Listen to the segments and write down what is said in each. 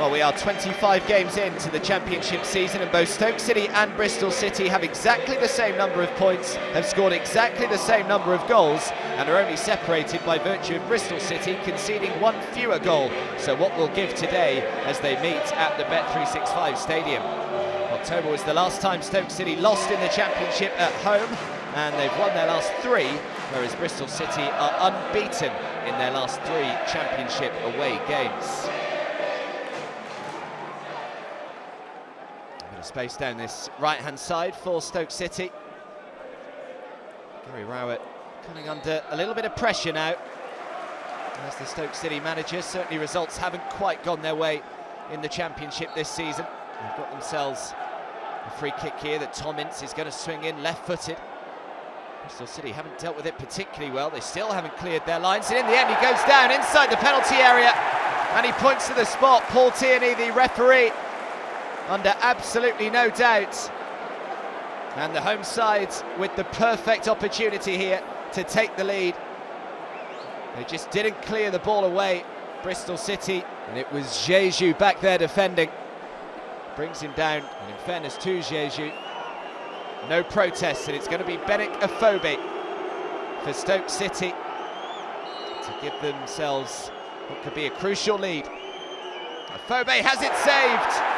Well, we are 25 games into the Championship season, and both Stoke City and Bristol City have exactly the same number of points, have scored exactly the same number of goals, and are only separated by virtue of Bristol City conceding one fewer goal. So what will give today as they meet at the Bet365 Stadium. October was the last time Stoke City lost in the Championship at home, and they've won their last three, whereas Bristol City are unbeaten in their last three Championship away games. Space down this right-hand side for Stoke City. Gary Rowett coming under a little bit of pressure now as the Stoke City manager. Certainly results haven't quite gone their way in the Championship this season. They've got themselves a free kick here that Tom Ince is going to swing in left-footed. Bristol City haven't dealt with it particularly well. They still haven't cleared their lines, and in the end he goes down inside the penalty area and he points to the spot. Paul Tierney, the referee, under absolutely no doubt, and the home side with the perfect opportunity here to take the lead. They just didn't clear the ball away, Bristol City, and it was Jeju back there defending. Brings him down, and in fairness to Jeju, no protests, and it's going to be Benik Afobe for Stoke City to give themselves what could be a crucial lead. Afobe has it saved.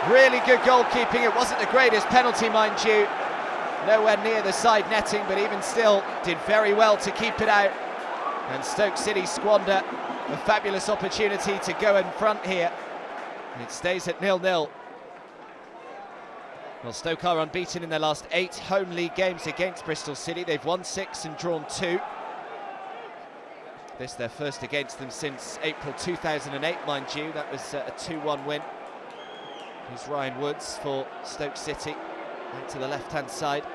Really good goalkeeping. It wasn't the greatest penalty, mind you. Nowhere near the side netting, but even still did very well to keep it out. And Stoke City squander a fabulous opportunity to go in front here. And it stays at 0-0. Well, Stoke are unbeaten in their last 8 home league games against Bristol City. They've won 6 and drawn 2. This their first against them since April 2008, mind you. That was a 2-1 win. Here's Ryan Woods for Stoke City, out to the left-hand side.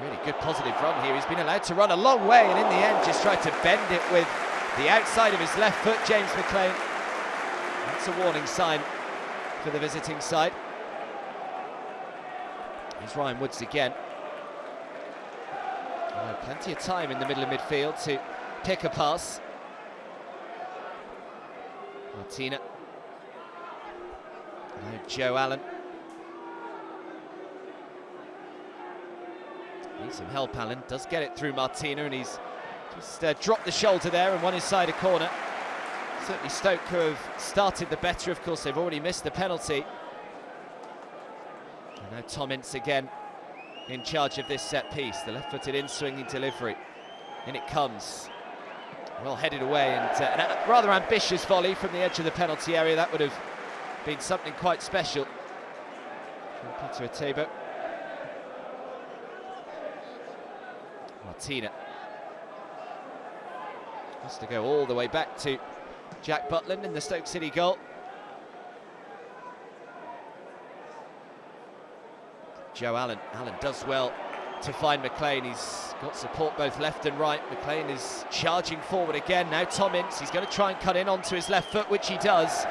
Really good positive run here. He's been allowed to run a long way, and in the end just tried to bend it with the outside of his left foot, James McLean. That's a warning sign for the visiting side. Here's Ryan Woods again. Plenty of time in the middle of midfield to pick a pass. Martina. Now Joe Allen. Needs some help, Allen. Does get it through Martina, and he's just dropped the shoulder there and won inside a corner. Certainly Stoke who have started the better. Of course, they've already missed the penalty. And now Tom Ince again in charge of this set piece. The left-footed in-swinging delivery. In it comes. Well headed away, and a rather ambitious volley from the edge of the penalty area. That would have been something quite special from Peter Atebo. Martina has to go all the way back to Jack Butland in the Stoke City goal. Joe Allen. Allen does well to find McLean. He's got support both left and right. McLean is charging forward again. Now Tom Ince. He's going to try and cut in onto his left foot, which he does.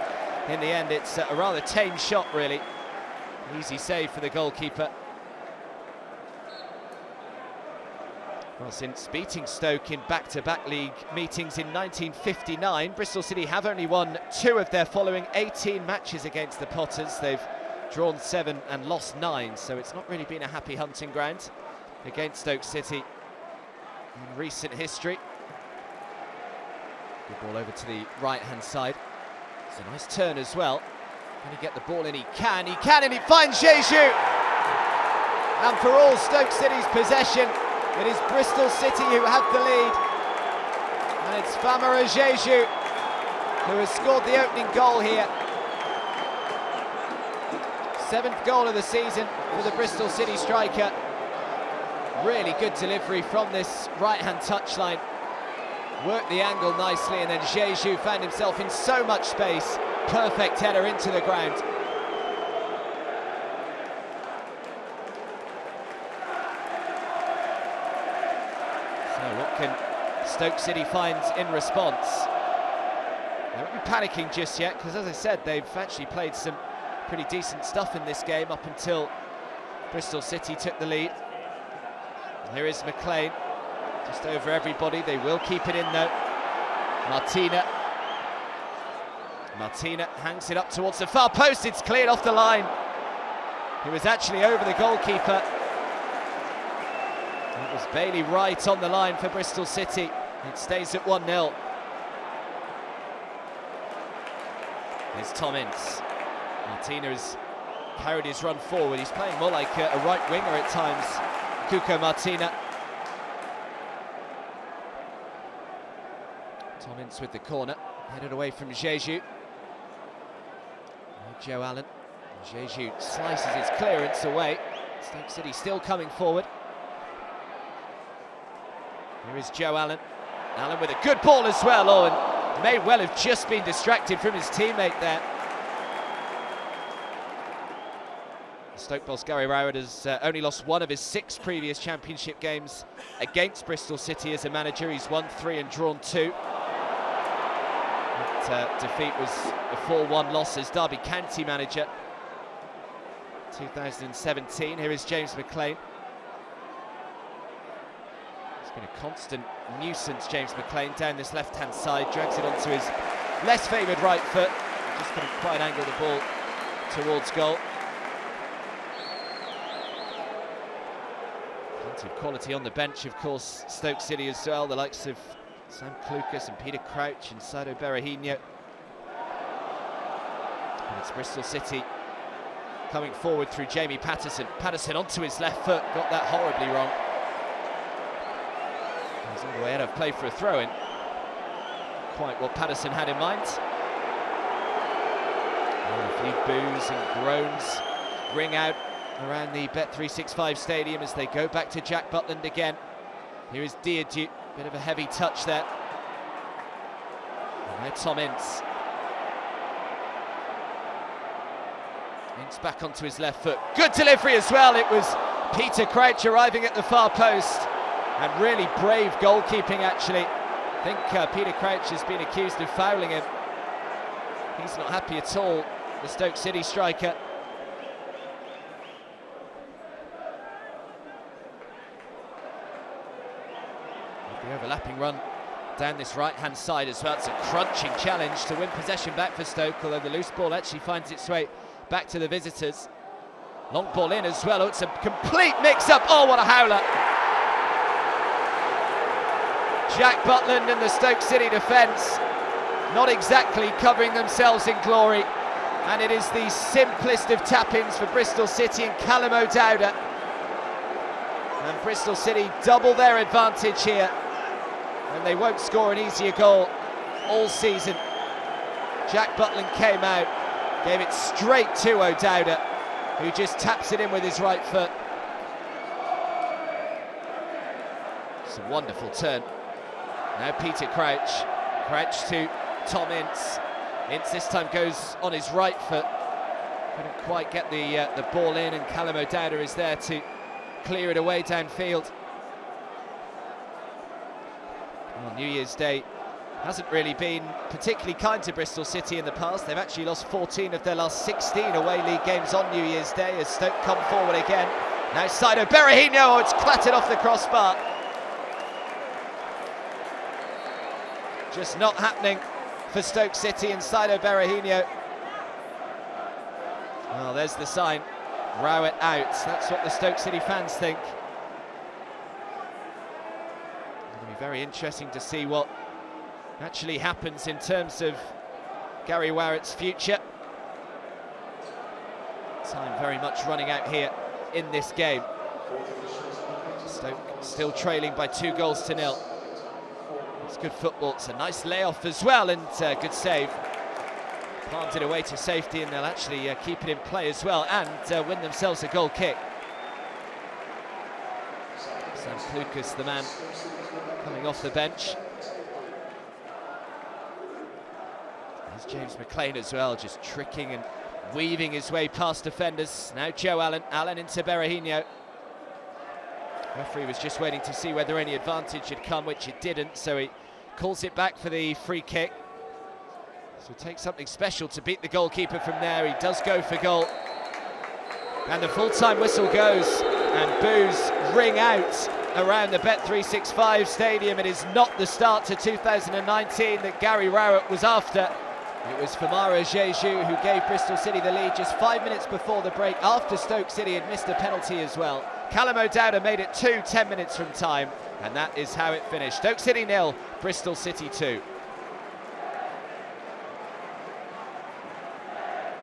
In the end, it's a rather tame shot, really. Easy save for the goalkeeper. Well, since beating Stoke in back-to-back league meetings in 1959, Bristol City have only won 2 of their following 18 matches against the Potters. They've drawn 7 and lost 9, so it's not really been a happy hunting ground against Stoke City in recent history. Good ball over to the right-hand side. It's a nice turn as well. Can he get the ball in? He can, and he finds Jeju! And for all Stoke City's possession, it is Bristol City who have the lead. And it's Famara Jeju who has scored the opening goal here. 7th goal of the season for the Bristol City striker. Really good delivery from this right-hand touchline. Worked the angle nicely, and then Jeju found himself in so much space. Perfect header into the ground. So what can Stoke City find in response? They won't be panicking just yet, because as I said, they've actually played some pretty decent stuff in this game up until Bristol City took the lead. And here is McLean. Just over everybody. They will keep it in though. Martina. Martina hangs it up towards the far post, it's cleared off the line. It was actually over the goalkeeper. It was Bailey Wright on the line for Bristol City. It stays at 1-0. Here's Tom Ince. Martina has carried his run forward. He's playing more like a right winger at times, Cuco Martina. Tom Ince with the corner, headed away from Jeju. Joe Allen. Jeju slices his clearance away. Stoke City still coming forward. Here is Joe Allen. Allen with a good ball as well. Oh, and may well have just been distracted from his teammate there. Stoke boss Gary Rowett has only lost one of his 6 previous championship games against Bristol City as a manager. He's won 3 and drawn 2. That defeat was a 4-1 loss as Derby County manager 2017. Here is James McLean. It's been a constant nuisance, James McLean, down this left-hand side, drags it onto his less favoured right foot, just couldn't quite angle the ball towards goal. Plenty of quality on the bench, of course, Stoke City as well, the likes of Sam Klukas and Peter Crouch and Saido Berahino. And it's Bristol City coming forward through Jamie Patterson. Patterson onto his left foot, got that horribly wrong. He's all the way out of play for a throw-in. Quite what Patterson had in mind. And a few boos and groans ring out around the Bet365 stadium as they go back to Jack Butland again. Here is Diadu, bit of a heavy touch there. And there Tom Ince. Ince back onto his left foot. Good delivery as well. It was Peter Crouch arriving at the far post. And really brave goalkeeping, actually. I think Peter Crouch has been accused of fouling him. He's not happy at all, the Stoke City striker. The overlapping run down this right-hand side as well. It's a crunching challenge to win possession back for Stoke, although the loose ball actually finds its way back to the visitors. Long ball in as well. Oh, it's a complete mix-up. Oh, what a howler. Jack Butland and the Stoke City defence not exactly covering themselves in glory. And it is the simplest of tap-ins for Bristol City and Callum O'Dowda. And Bristol City double their advantage here. And they won't score an easier goal all season. Jack Butland came out, gave it straight to O'Dowda, who just taps it in with his right foot. It's a wonderful turn. Now Peter Crouch. Crouch to Tom Ince. Ince this time goes on his right foot. Couldn't quite get the ball in, and Callum O'Dowda is there to clear it away downfield. Well, New Year's Day hasn't really been particularly kind to Bristol City in the past. They've actually lost 14 of their last 16 away league games on New Year's Day as Stoke come forward again. Now Saido Berahino, oh, it's clattered off the crossbar. Just not happening for Stoke City and Saido Berahino. Well, there's the sign. Rowett out. That's what the Stoke City fans think. It'll be very interesting to see what actually happens in terms of Gary Rowett's future. Time very much running out here in this game. Stoke still trailing by 2-0. It's good football. It's a nice layoff as well, and good save. Palmed it away to safety, and they'll actually keep it in play as well and win themselves a goal kick. Sam Klukas, the man coming off the bench. There's James McLean as well, just tricking and weaving his way past defenders. Now Joe Allen. Allen into Berahino. Referee was just waiting to see whether any advantage had come, which it didn't, so he calls it back for the free kick. So it takes something special to beat the goalkeeper from there. He does go for goal. And the full-time whistle goes, and boos ring out around the Bet365 stadium. It is not the start to 2019 that Gary Rowett was after. It was Famara Jeju who gave Bristol City the lead just 5 minutes before the break, after Stoke City had missed a penalty as well. Callum O'Dowda made it 10 minutes from time, and that is how it finished. Stoke City 0, Bristol City 2.